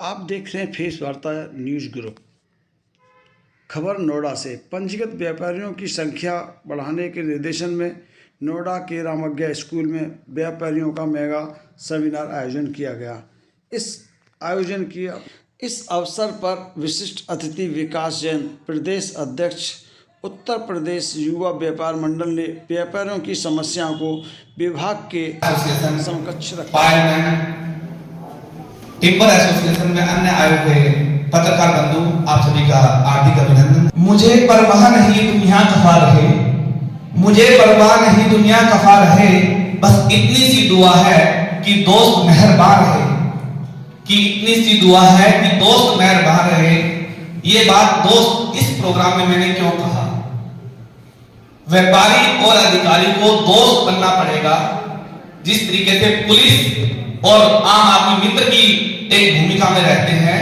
आप देख रहे हैं फेस वार्ता न्यूज़ ग्रुप। खबर नोएडा से। पंजीकृत व्यापारियों की संख्या बढ़ाने के निर्देशन में नोएडा के रामज्ञा स्कूल में व्यापारियों का मेगा सेमिनार आयोजन किया गया। इस अवसर पर विशिष्ट अतिथि विकास जैन, प्रदेश अध्यक्ष, उत्तर प्रदेश युवा व्यापार मंडल ने व्यापारियों की समस्याओं को विभाग के समकक्ष रखा। टिम्बर एसोसिएशन में अन्य आए हुए पत्रकार बंधु, आप सभी का हार्दिक अभिनंदन। मुझे परवाह नहीं दुनिया कफा रहे, मुझे परवाह नहीं दुनिया कफा रहे, बस इतनी सी दुआ है कि दोस्त मेहरबान रहे, कि इतनी सी दुआ है कि दोस्त मेहरबान रहे। ये बात दोस्त इस प्रोग्राम में मैंने क्यों कहा? व्यापारी और अधिकारी को दोस्त बनना पड़ेगा। जिस तरीके से पुलिस और आम आदमी मित्र की एक भूमिका में रहते हैं,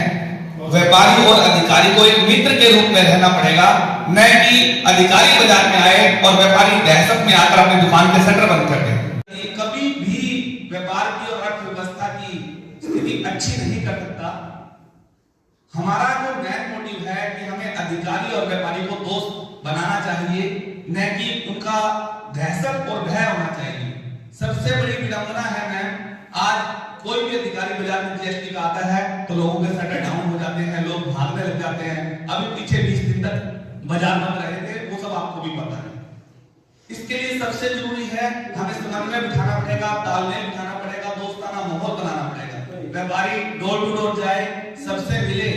व्यापारी और अधिकारी को एक मित्र के रूप में रहना पड़ेगा, न कि अधिकारी बाजार में आए और व्यापारी दहशत में आकर अपनी दुकान के शटर बंद कर दे। कभी भी व्यापार की और अर्थव्यवस्था की स्थिति अच्छी नहीं कर सकता। हमारा जो मेन मोटिव है कि हमें अधिकारी और व्यापारी को दोस्त बनाना चाहिए, न कि उनका दहशत और भय होना चाहिए। सबसे बड़ी विडंबना है मैम, आज कोई भी अधिकारी बाजार में जीएसटी का आता है तो लोगों के शटर डाउन हो जाते हैं, लोग भागने लग जाते हैं। अभी पीछे 20 दिन तक बाजार बंद रहे थे, वो सब आपको भी पता है। इसके लिए सबसे जरूरी है हमें समन्वय बिठाना पड़ेगा, तालमेल बिठाना पड़ेगा, दोस्ताना माहौल बनाना पड़ेगा। व्यापारी डोर टू डोर जाए, सबसे मिले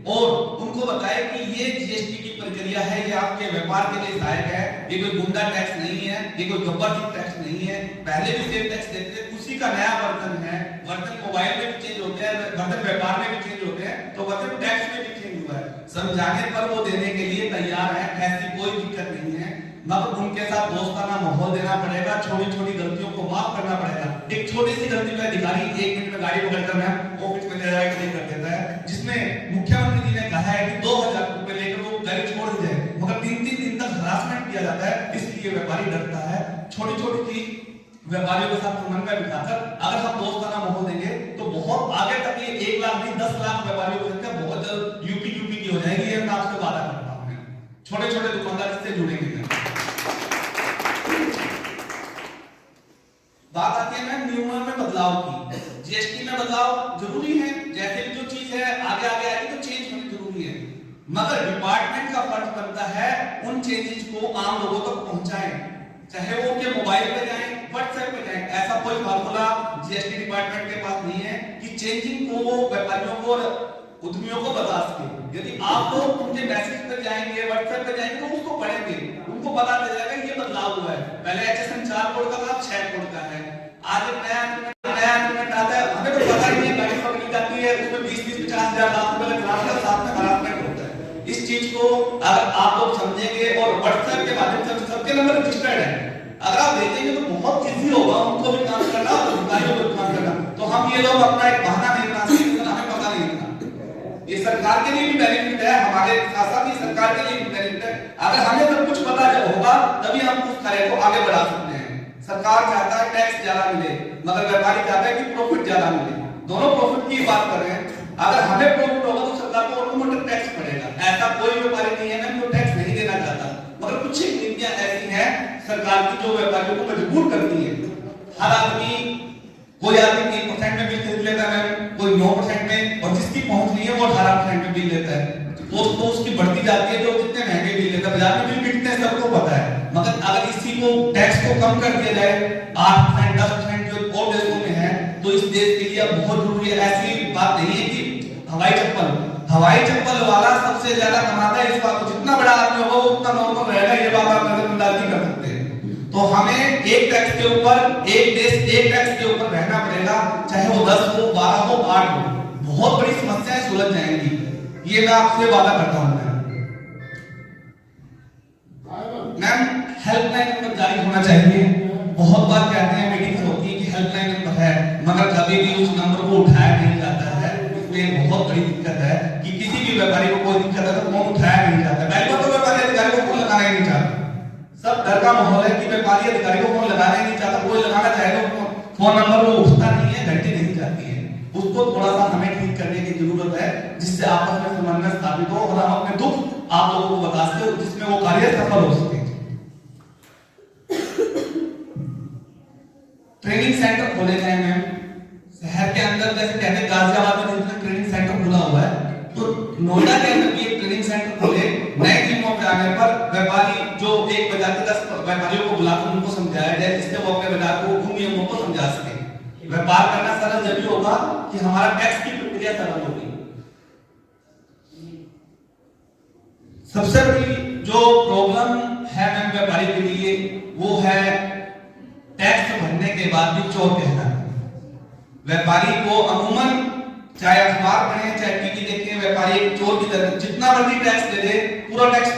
और उनको बताए कि ये जीएसटी की प्रक्रिया है, ये आपके व्यापार के लिए सहायक है, ये कोई गुंडा टैक्स नहीं है, ये कोई गब्बर टैक्स नहीं है। पहले भी सेम टैक्स देते थे, उसी का नया वर्जन है। वर्जन मोबाइल में भी चेंज होते हैं, वर्जन व्यापार में भी चेंज होते हैं, तो वर्जन टैक्स में भी चेंज हुआ है। समझाने पर वो देने के लिए तैयार है, ऐसी कोई दिक्कत नहीं है। मगर उनके साथ दोस्ताना माहौल देना पड़ेगा, छोटी छोटी गलतियों को माफ करना पड़ेगा। एक छोटी सी गलती का अधिकारी 1 मिनट में गाड़ी पकड़कर मैं ऑफिस में ले जाकर नहीं कर देता है, जिसमें मुख्यमंत्री जी ने कहा है कि 2000 रुपए लेकर वो गाड़ी छोड़ दी जाए, मगर 3-3 दिन तक हरासमेंट किया जाता है। इसलिए व्यापारी डरता है। छोटी छोटी चीज व्यापारियों के साथ समन्वय बिठाकर अगर हम दोस्ताना माहौल देंगे तो बहुत आगे तक ये 1 लाख नहीं 10 लाख व्यापारियों की संख्या बहुत जल्द यूपी की हो जाएगी। ये मैं आपसे वादा करता हूं। छोटे छोटे दुकानदार इससे जुड़ेंगे। बात आती है मैम नियमों में बदलाव की। जीएसटी में बदलाव जरूरी है, जैसे भी जो चीज है आगे आएगी तो चेंज होनी जरूरी है, मगर डिपार्टमेंट का फर्ज बनता है उन चेंजेस को आम लोगों तक पहुंचाएं, चाहे वो उनके मोबाइल पे जाएं, व्हाट्सएप पे जाएं। ऐसा कोई फार्मूला जीएसटी डिपार्टमेंट के पास नहीं है कि चेंजिंग को वो व्यापारियों को और उद्यमियों को बता सके। यदि आप लोग उनके मैसेज पे जाएंगे, व्हाट्सएप पे जाएंगे तो उसको पढ़ेंगे, उनको पता चल जाएगा ये बदलाव हुआ है। पहले HSN 4 कोड का था, 6 कोड का है। आज एक नया इम्प्लीमेंट आता है, हमें तो पता ही नहीं, गाड़ी पकड़ी जाती है, उसमें 20-50 लाख रुपए का साथ में हरासमेंट होता है। इस चीज को अगर आप लोग समझेंगे और व्हाट्सएप के माध्यम से सबके नंबर रजिस्टर्ड है, अगर आप भेजेंगे तो बहुत इजी होगा उनको भी काम करना और अधिकारियों को भी काम करना। तो हम ये लोग अपना एक बहाना नहीं बना सकते, हमें पता नहीं था। ये सरकार के लिए भी बेनिफिट है, हमारे साथ ही सरकार के लिए भी बेनिफिट है। अगर हमें सब कुछ पता होगा तभी हम उस कार्य को आगे बढ़ा सकते हैं। सरकार चाहता है टैक्स ज्यादा मिले, मगर व्यापारी चाहता है कि प्रॉफिट ज्यादा मिले। दोनों प्रॉफिट की बात कर रहे हैं। अगर हमें प्रॉफिट होगा तो सरकार को ऑटोमेटिक टैक्स पड़ेगा। ऐसा कोई व्यापारी नहीं है ना जो टैक्स नहीं देना चाहता, मगर कुछ नीतियां ऐसी हैं सरकार की जो व्यापारियों को मजबूर करती है। हर आदमी, कोई आदमी 3% में बिल खरीद लेता है, कोई 9% में, और जिसकी पहुंच नहीं है वो 18% में बिल लेता है। तो उसकी बढ़ती जाती है, जो जितने महंगे बिल लेता है, बाजार में बिल बिकते हैं सबको पता है। मगर अगर इसी को टैक्स को कम कर दिया जाए 8%, 10% जो और देशों में है, तो इस देश के लिए बहुत जरूरी है। ऐसी बात नहीं है कि हवाई चप्पल वाला सबसे ज्यादा कमाता है, इस बात को जितना बड़ा आदमी होगा वो उतना नॉर्मल रहेगा, ये बात आप नजरअंदाज कर सकते हैं। तो हमें एक टैक्स के ऊपर, एक देश एक टैक्स के ऊपर रहना पड़ेगा, चाहे वो 10 हो, 12 हो, 8 हो। बहुत बड़ी समस्याएं सुलझ जाएंगी, ये मैं आपसे वादा करता हूं। मैम हेल्पलाइन नंबर जारी होना चाहिए। बहुत बार कहते हैं मीटिंग्स होती है कि हेल्पलाइन नंबर है, मगर कभी भी उस नंबर को उठाया नहीं जाता है। इसमें बहुत बड़ी दिक्कत है कि किसी भी व्यापारी को कोई दिक्कत है तो फोन उठाया नहीं जाता। पहले तो व्यापारी अधिकारी को फोन लगाना ही नहीं चाहता, सब डर का माहौल है कि व्यापारी अधिकारी को फोन लगाना ही नहीं चाहता। कोई लगाना चाहे तो फोन नंबर वो उठता नहीं है, घंटी नहीं जाती है। उसको थोड़ा सा हमें ठीक करने की जरूरत है, जिससे आपस में समन्वय स्थापित हो और हम अपने दुख आप लोगों को बता सके, जिसमें वो कार्य सफल हो सके। ट्रेनिंग सेंटर खोले गए हैं शहर के अंदर, जैसे कहते हैं गाजियाबाद में ट्रेनिंग सेंटर खुला हुआ है, तो नोएडा के अंदर भी एक ट्रेनिंग सेंटर खोले। नए टीमों पे आने पर व्यापारी जो एक बाजार के 10 व्यापारियों को बुलाकर उनको समझाया जाए, जिससे वो अपने बाजार को उन नियमों को समझा सके। व्यापार करना सरल जब होगा कि हमारा टैक्स की प्रक्रिया सरल होगी। सबसे बड़ी जो प्रॉब्लम है मैम व्यापारी के लिए, वो है टैक्स भरने के बाद भी चोर कहना। व्यापारी को अमूमन चाहे अखबार पढ़े चाहे टीवी देखें, व्यापारी एक चोर की तरह जितना मर्जी टैक्स दे दे, पूरा टैक्स